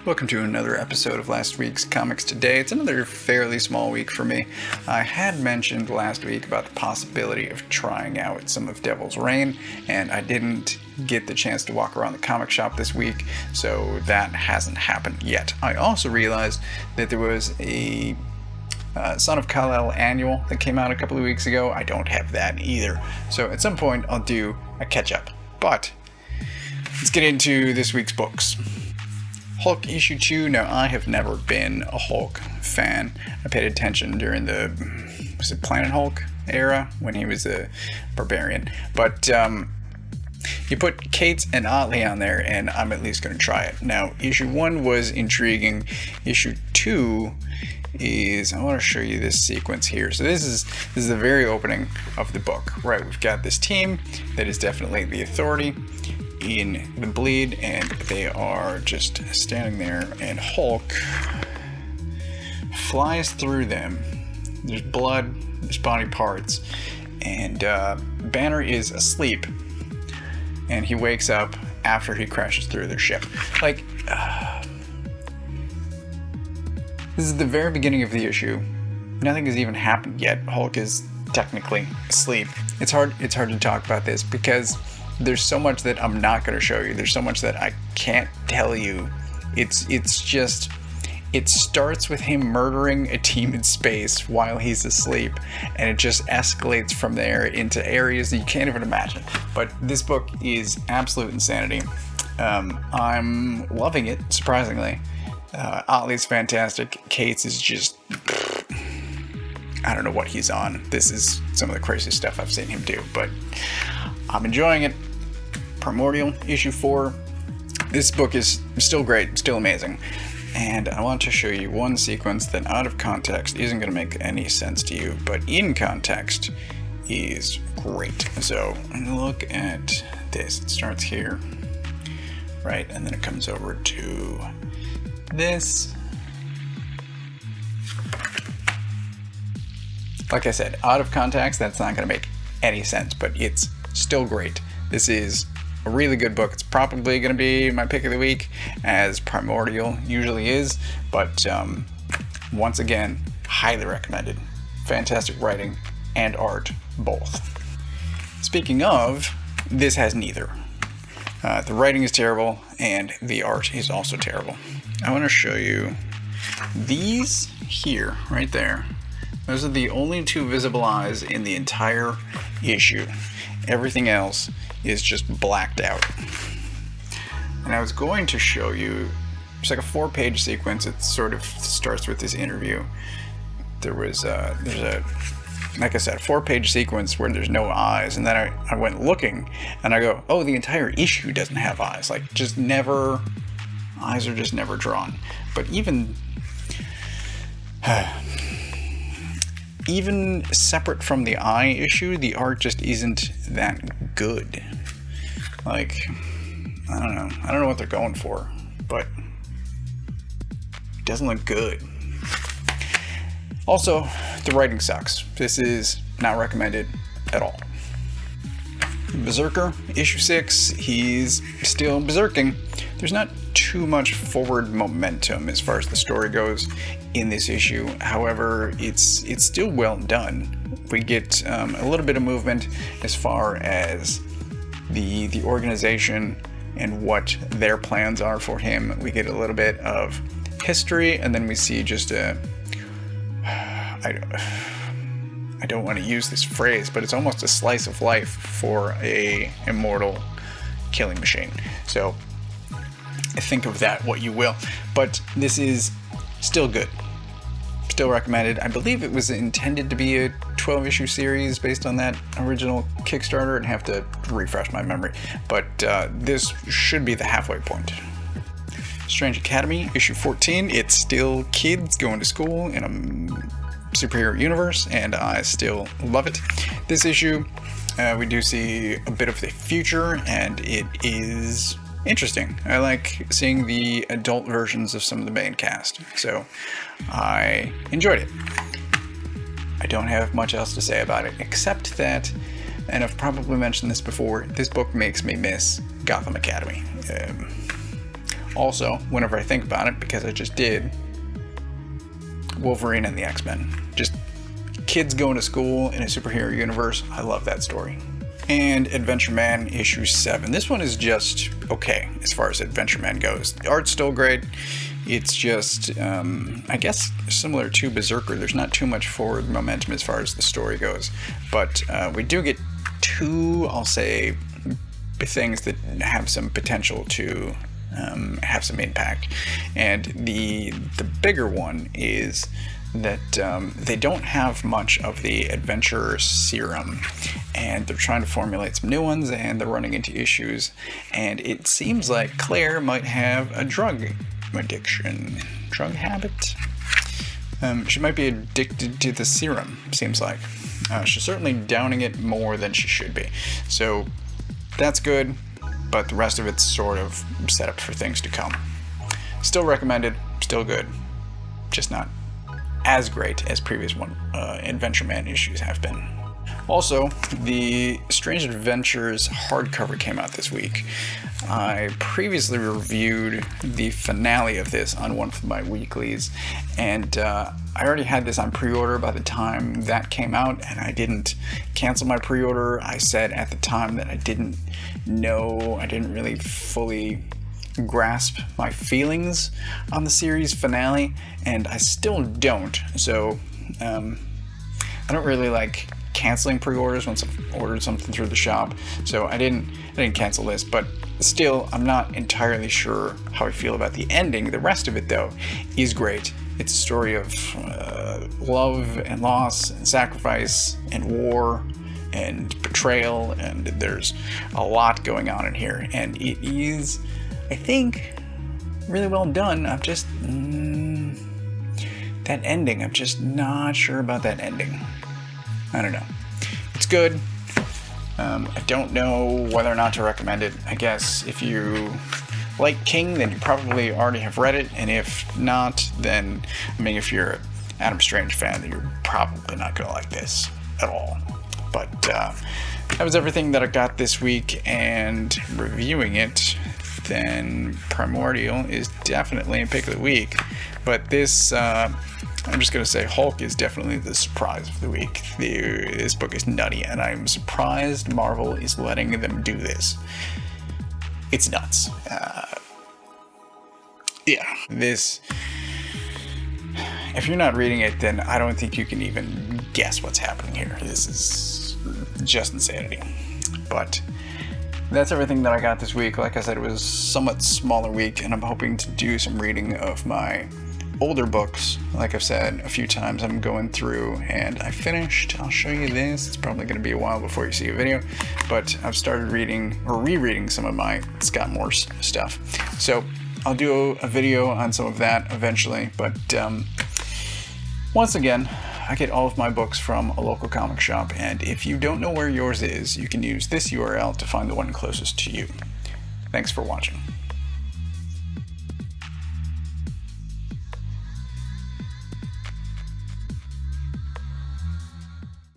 Welcome to another episode of last week's Comics Today. It's another fairly small week for me. I had mentioned last week about the possibility of trying out some of Devil's Reign, and I didn't get the chance to walk around the comic shop this week, so that hasn't happened yet. I also realized that there was a Son of Kal-El annual that came out a couple of weeks ago. I don't have that either, so at some point I'll do a catch-up. But let's get into this week's books. Hulk issue 2. Now, I have never been a Hulk fan. I paid attention during the, was it Planet Hulk era, when he was a barbarian. But you put Cates and Otley on there, and I'm at least going to try it. Now, issue 1 was intriguing. Issue 2 is, I want to show you this sequence here. So this is the very opening of the book, right? We've got this team that is definitely the Authority in the bleed, and they are just standing there, and Hulk flies through them. There's blood, there's body parts, and Banner is asleep, and he wakes up after he crashes through their ship. Like, this is the very beginning of the issue. Nothing has even happened yet. Hulk is technically asleep. It's hard to talk about this because there's so much that I'm not going to show you. There's so much that I can't tell you. It's just, it starts with him murdering a team in space while he's asleep, and it just escalates from there into areas that you can't even imagine. But this book is absolute insanity. I'm loving it, surprisingly. Otley's fantastic. Cates is just, I don't know what he's on. This is some of the craziest stuff I've seen him do, but I'm enjoying it. Primordial, issue 4. This book is still great, still amazing. And I want to show you one sequence that out of context isn't going to make any sense to you, but in context is great. So look at this. It starts here, right? And then it comes over to this. Like I said, out of context, that's not going to make any sense, but it's still great. This is a really good book. It's probably going to be my pick of the week, as Primordial usually is, but once again, highly recommended. Fantastic writing and art, both. Speaking of, this has neither. The writing is terrible, and the art is also terrible. I want to show you these here, right there. Those are the only two visible eyes in the entire issue. Everything else is just blacked out. And I was going to show you, it's like a 4-page sequence. It sort of starts with this interview. There's a, like I said, a 4-page sequence where there's no eyes, and then I went looking, and I go, oh, the entire issue doesn't have eyes. Like, just never, eyes are just never drawn. But even separate from the eye issue, the art just isn't that good. Like, I don't know what they're going for, but it doesn't look good. Also, the writing sucks. This is not recommended at all. BRZRKR, issue 6, he's still berserking. There's not too much forward momentum as far as the story goes in this issue. However, it's still well done. We get a little bit of movement as far as the organization and what their plans are for him. We get a little bit of history, and then we see just a, I don't want to use this phrase, but it's almost a slice of life for a immortal killing machine. So think of that what you will, but this is still good, still recommended. I believe it was intended to be a 12-issue series based on that original Kickstarter, and have to refresh my memory, but this should be the halfway point. Strange Academy, issue 14. It's still kids going to school in a superhero universe, and I still love it. This issue, we do see a bit of the future, and it is interesting. I like seeing the adult versions of some of the main cast, so I enjoyed it. I don't have much else to say about it, except that, and I've probably mentioned this before, this book makes me miss Gotham Academy. Also, whenever I think about it, because I just did, Wolverine and the X-Men. Just kids going to school in a superhero universe. I love that story. And Adventureman issue 7. This one is just okay as far as Adventureman goes. The art's still great. It's just, I guess, similar to BRZRKR. There's not too much forward momentum as far as the story goes. But we do get two, I'll say, things that have some potential to have some impact. And the bigger one is that they don't have much of the adventure serum, and they're trying to formulate some new ones, and they're running into issues, and it seems like Claire might have a drug habit. She might be addicted to the serum, seems like. She's certainly downing it more than she should be, so that's good, but the rest of it's sort of set up for things to come. Still recommended, still good, just not as great as previous Adventureman issues have been. Also, the Strange Adventures hardcover came out this week. I previously reviewed the finale of this on one of my weeklies, and I already had this on pre-order by the time that came out, and I didn't cancel my pre-order. I said at the time that I didn't really fully grasp my feelings on the series finale, and I still don't. So I don't really like canceling pre-orders once I've ordered something through the shop, so I didn't cancel this, but still I'm not entirely sure how I feel about the ending. The rest of it, though, is great. It's a story of love and loss and sacrifice and war and betrayal, and there's a lot going on in here, and it is, I think, really well done. I'm just that ending, I'm just not sure about that ending. I don't know. It's good. I don't know whether or not to recommend it. I guess if you like King, then you probably already have read it, and if not, then, I mean, if you're an Adam Strange fan, then you're probably not going to like this at all. But that was everything that I got this week, and reviewing it, then Primordial is definitely a pick of the week. But this, I'm just going to say Hulk is definitely the surprise of the week. This book is nutty, and I'm surprised Marvel is letting them do this. It's nuts. Yeah, this, if you're not reading it, then I don't think you can even guess what's happening here. This is just insanity. But that's everything that I got this week. Like I said, it was a somewhat smaller week, and I'm hoping to do some reading of my older books. Like I've said a few times, I'm going through, and I finished. I'll show you this. It's probably going to be a while before you see a video, but I've started reading or rereading some of my Scott Morse stuff. So I'll do a video on some of that eventually, but once again, I get all of my books from a local comic shop, and if you don't know where yours is, you can use this URL to find the one closest to you. Thanks for watching.